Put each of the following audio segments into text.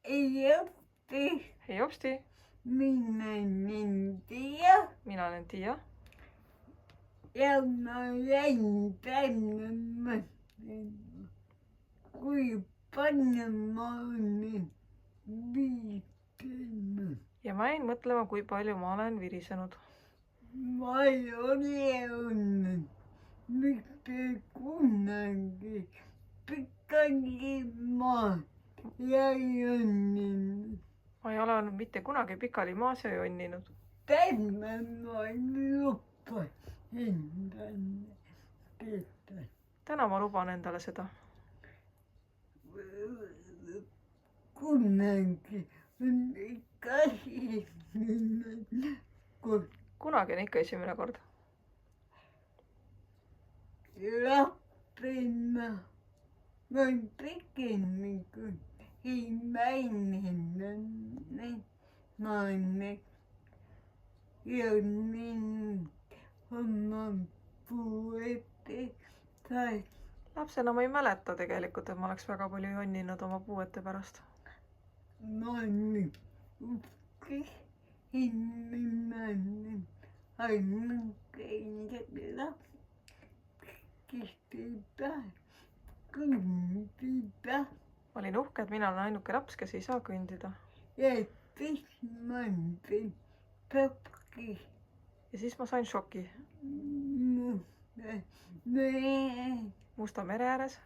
Ei oppi. Hei Opsti, Minä olen Tiia. mina olen Tiia. Ja mä jäin tänne mõtlema, kui palju ma olen viitsinud. Ja mä jäin mõtlema, kui palju ma olen virisenud. Ma ei ole olnud mitte kunagi pikali maas ja jonninud. Ma ei ole olnud mitte kunagi pikali maas ja jonninud. Täna ma luban endale seda. Täna ma luban endale seda. Kunagi on ikka esimene kord. Kunagi on ikka esimene kord. Lapsena ma tegelikult ei mäleta, ma olen jonninud oma puuetega. Lapsena ma ei mäleta tegelikult, et ma oleks väga palju jonninud oma puuete pärast. Ma olen üks inimene ainuke laps, kes ei saa kõndida. Ma olin uhke, et mina olen ainuke laps, kes ei saa kõndida. Ja siis ma sain šoki. Ja siis ma sain šoki. Musta mere ääres.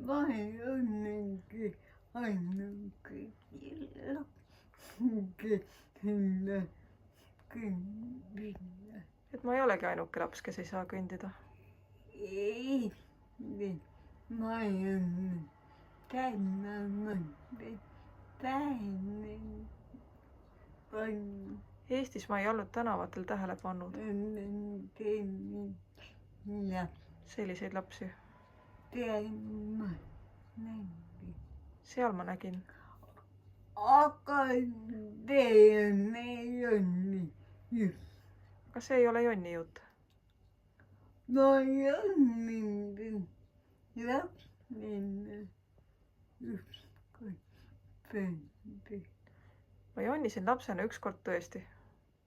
Ma olengi ainuke laps, kes ei kõndida. Et ma ei olegi ainuke laps, kes ei saa kõndida. Ei, ma olen täna mõnda tähelepanu. Eestis ma ei olnud tänavatel tähele pannud selliseid lapsi. Seal ma nägin. Aga teine ei jonni just. Aga see ei ole jonni jutt. Ma jonnin lapsena ükskord tõesti. Ma jonnisin lapsena ükskord tõesti.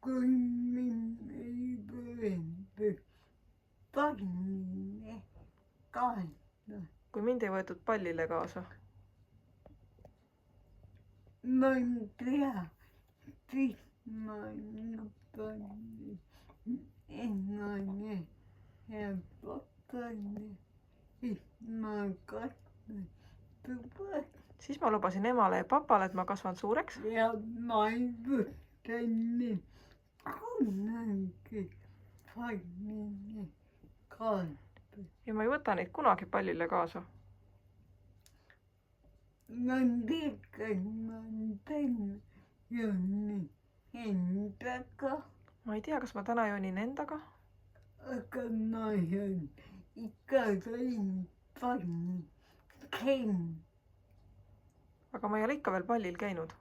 Kui mind ei võetud pallile kaasa. Kui mind ei võetud pallile kaasa. Ma ei tea, siis ma lubasin ennale ja papale, et ma kasvan suureks. Siis ma lubasin emale ja papale, et ma kasvan suureks. Ja ma ei võta nii kunagi pallile kaasa. Ja ma ei võta neid kunagi pallile kaasa. Ma tegelikult ma täna jonnin endaga. Ma ei tea, kas ma täna jonin endaga. Aga ma olen ikka käinud pallil käinud. Aga ma ei ole ikka veel pallil käinud.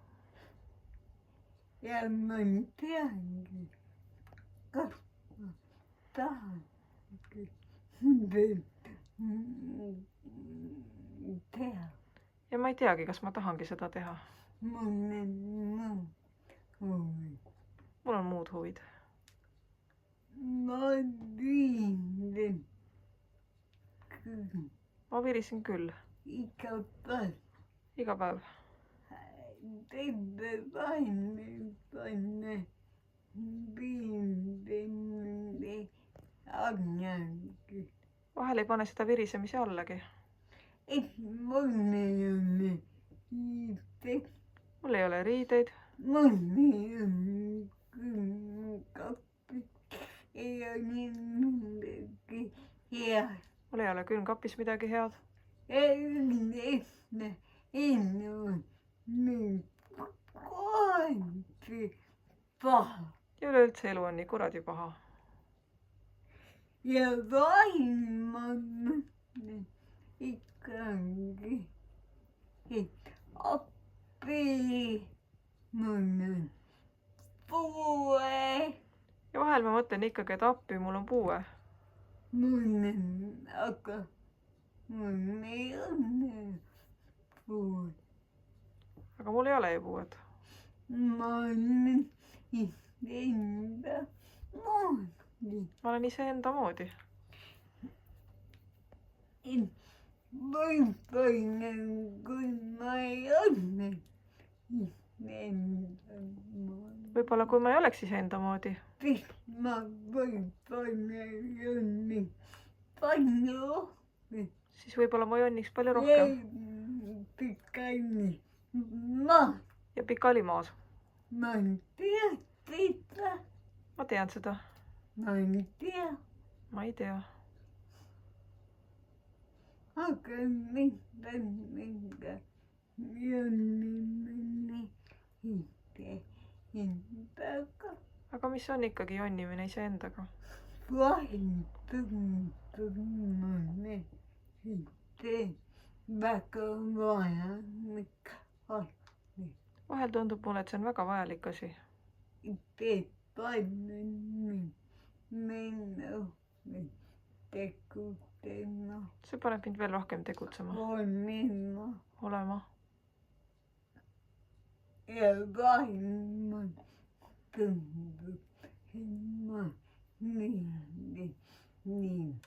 Ja ma ei teagi, kas ma tahangi veel teha. Ja ma ei teagi, kas ma tahangi seda teha. Mul on huvid. Mul on muud huvid. Ma viisin küll. Ma virisin küll. Iga päev. Iga päev. Terve vaimne viimine annagi. Vahel ei pane seda virisemise allagi. Et mul ei ole riideid. Mul ei ole riideid. Mul ei ole külmkapis. Ei ole midagi head. Mul ei ole külmkapis midagi head. Enne nüüd kuradi paha. Ja üleüldse elu on nii kuradi paha. Ja vaim on mõtlen ikkagi, et appi mul on puue. Ja vahel ma mõtlen ikkagi, et appi mul on puue. Mul on, aga mul ei ole puue. aga mul ei ole ju puuet. ma olen iseenda moodi. ma olen iseenda moodi. Võib-olla kui ma ei ole iseenda moodi, võib-olla kui ma ei oleks iseenda moodi, siis ma võib-olla ei õnni palju siis võib-olla ma jonniks palju rohkem pikali ma ja pikali maas. ma ei tea seda, ma tean seda. ma ei tea, ma ei tea. aga mitte mingi jonnimine iseendaga. aga mis on ikkagi jonnimine iseendaga? vahel tundub mulle see väga vajalik asi. vahel tundub mulle, et see on väga vajalik asi. teeb palju minu tegutsema, see paneb mind veel rohkem tegutsema, olema. ja vahel tundub, et ma nii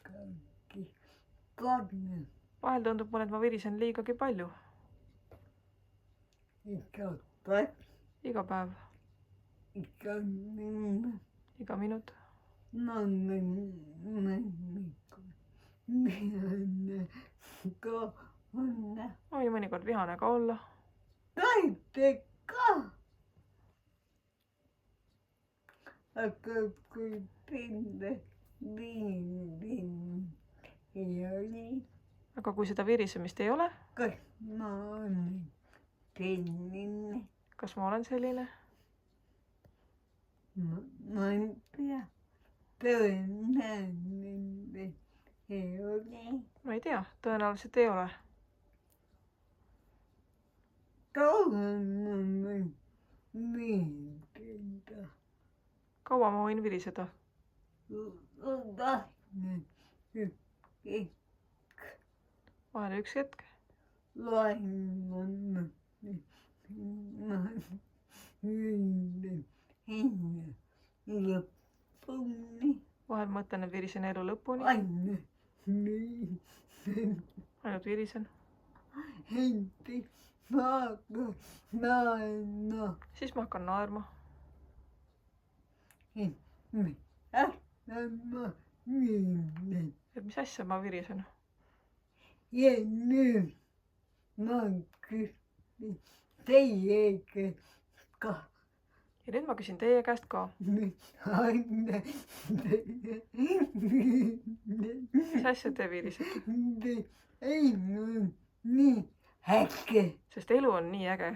palju vahel tundub mulle, et ma virisen liigagi palju. iga päev, iga minut. ma võin mõnikord vihane ka olla. aga kui pinde viirin ei ole, aga kui seda virisemist ei ole, kas ma olen selline? kas ma olen selline? ma ei tea, tõenäoliselt ei ole. ma ei tea, tõenäoliselt ei ole. kaua ma võin viriseda? vahel üks hetk. vahel mõtlen, et virisen elu lõpuni. ainult virisen. siis ma hakkan naerma. et mis asja ma virisen? ja nüüd ma küsin teie käest ka. ja nüüd ma küsin teie käest ka. mis asja te virisete? ei, no nii äge. sest elu on nii äge.